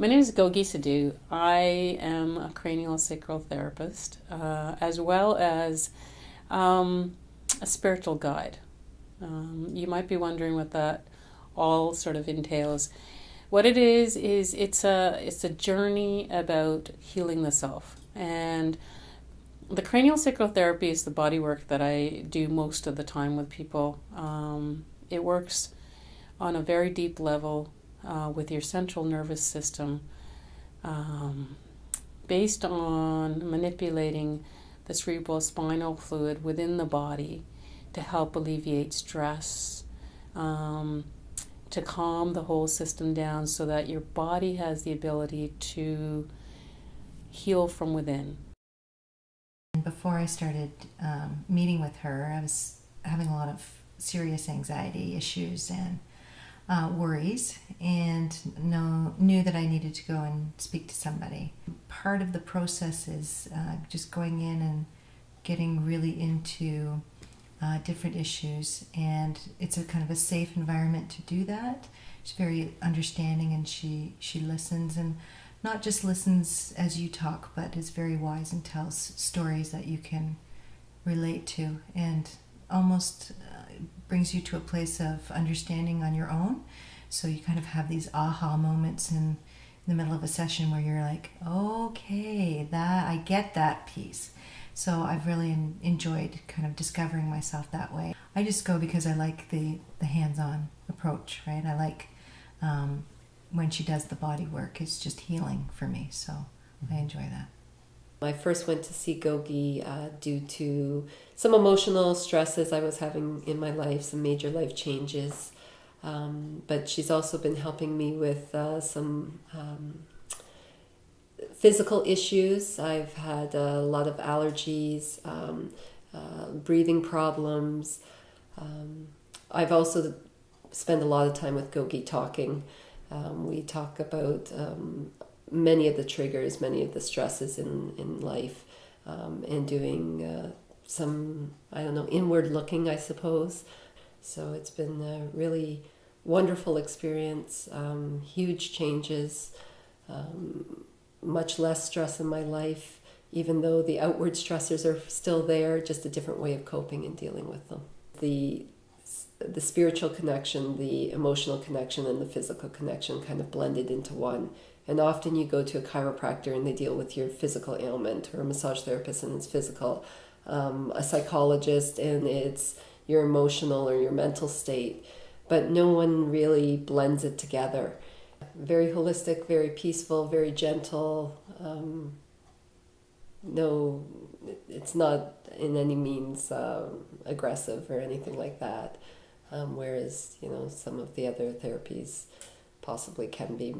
My name is Gogi. I am a craniosacral therapist, as well as a spiritual guide. You might be wondering what that all sort of entails. What it is it's a journey about healing the self. And the craniosacral therapy is the body work that I do most of the time with people. It works on a very deep level with your central nervous system, based on manipulating the cerebral spinal fluid within the body to help alleviate stress, to calm the whole system down so that your body has the ability to heal from within. Before I started meeting with her, I was having a lot of serious anxiety issues and worries, and knew that I needed to go and speak to somebody. Part of the process is just going in and getting really into different issues, and it's a kind of a safe environment to do that. She's very understanding, and she listens, and not just listens as you talk, but is very wise and tells stories that you can relate to, and almost brings you to a place of understanding on your own. So you kind of have these aha moments in the middle of a session where you're like, okay, that I get that piece. So I've really enjoyed kind of discovering myself that way. I just go because I like the hands-on approach, right? I like when she does the body work, it's just healing for me. So I enjoy that. I first went to see Gogi due to some emotional stresses I was having in my life, some major life changes. But she's also been helping me with some physical issues. I've had a lot of allergies, breathing problems. I've also spent a lot of time with Gogi talking. We talk about many of the triggers, many of the stresses in life, and doing some, inward looking, I suppose. So it's been a really wonderful experience, huge changes, much less stress in my life, even though the outward stressors are still there, just a different way of coping and dealing with them. The spiritual connection, the emotional connection, and the physical connection kind of blended into one. And often you go to a chiropractor and they deal with your physical ailment, or a massage therapist and it's physical, a psychologist and it's your emotional or your mental state. But no one really blends it together. Very holistic, very peaceful, very gentle. No, it's not in any means aggressive or anything like that. Whereas, some of the other therapies possibly can be.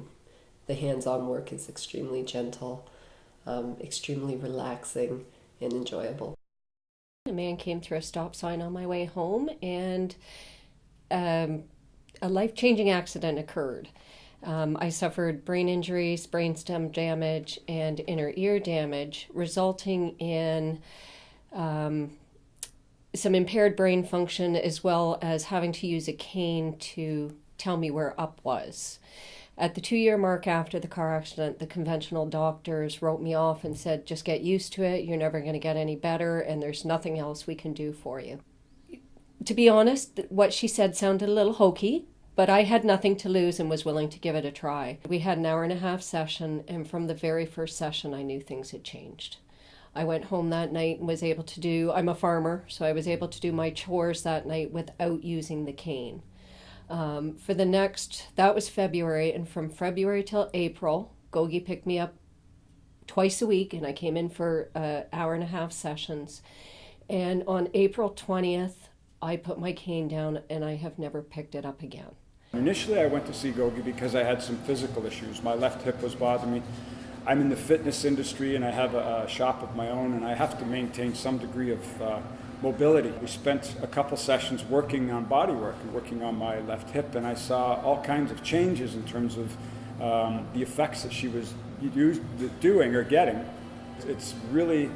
The hands-on work is extremely gentle, extremely relaxing and enjoyable. A man came through a stop sign on my way home, and a life-changing accident occurred. I suffered brain injuries, brainstem damage, and inner ear damage, resulting in some impaired brain function, as well as having to use a cane to tell me where up was. At the 2-year mark after the car accident, the conventional doctors wrote me off and said, just get used to it, you're never going to get any better, and there's nothing else we can do for you. To be honest, what she said sounded a little hokey, but I had nothing to lose and was willing to give it a try. We had an 1.5-hour session, and from the very first session, I knew things had changed. I went home that night and was able to do, I'm a farmer, so I was able to do my chores that night without using the cane. That was February, and from February till April, Gogi picked me up twice a week, and I came in for 1.5-hour sessions. And on April 20th, I put my cane down, and I have never picked it up again. Initially, I went to see Gogi because I had some physical issues. My left hip was bothering me. I'm in the fitness industry, and I have a shop of my own, and I have to maintain some degree of mobility. We spent a couple sessions working on body work and working on my left hip, and I saw all kinds of changes in terms of the effects that she was doing or getting. It's really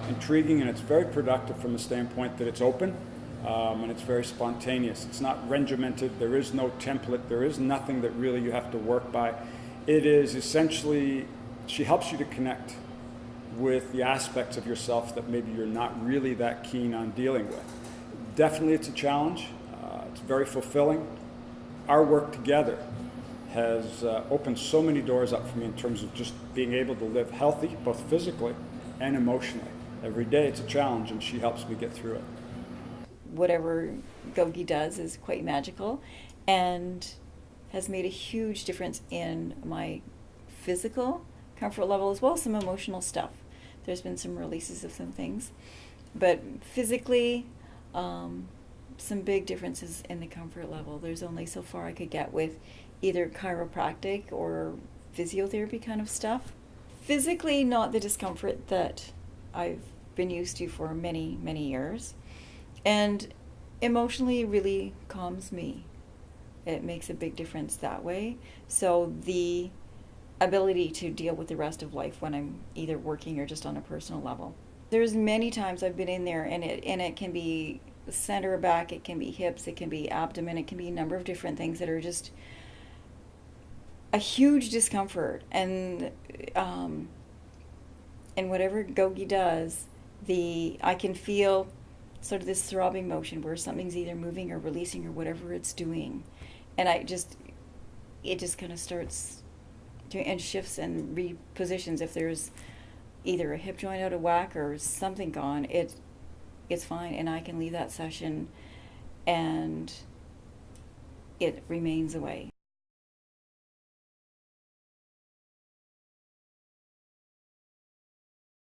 intriguing, and it's very productive from the standpoint that it's open and it's very spontaneous. It's not regimented. There is no template. There is nothing that really you have to work by. It is essentially, she helps you to connect with the aspects of yourself that maybe you're not really that keen on dealing with. Definitely it's a challenge. It's very fulfilling. Our work together has opened so many doors up for me in terms of just being able to live healthy, both physically and emotionally. Every day it's a challenge, and she helps me get through it. Whatever Gogi does is quite magical and has made a huge difference in my physical comfort level as well as some emotional stuff. There's been some releases of some things, but physically, some big differences in the comfort level. There's only so far I could get with either chiropractic or physiotherapy kind of stuff. Physically, not the discomfort that I've been used to for many, many years. And emotionally, it really calms me. It makes a big difference that way. So the ability to deal with the rest of life when I'm either working or just on a personal level. There's many times I've been in there, and it can be center of back, it can be hips, it can be abdomen, it can be a number of different things that are just a huge discomfort. And whatever Gogi does, I can feel sort of this throbbing motion where something's either moving or releasing or whatever it's doing, and it just kind of starts to, and shifts and repositions. If there's either a hip joint out of whack or something gone, it's fine, and I can leave that session and it remains away.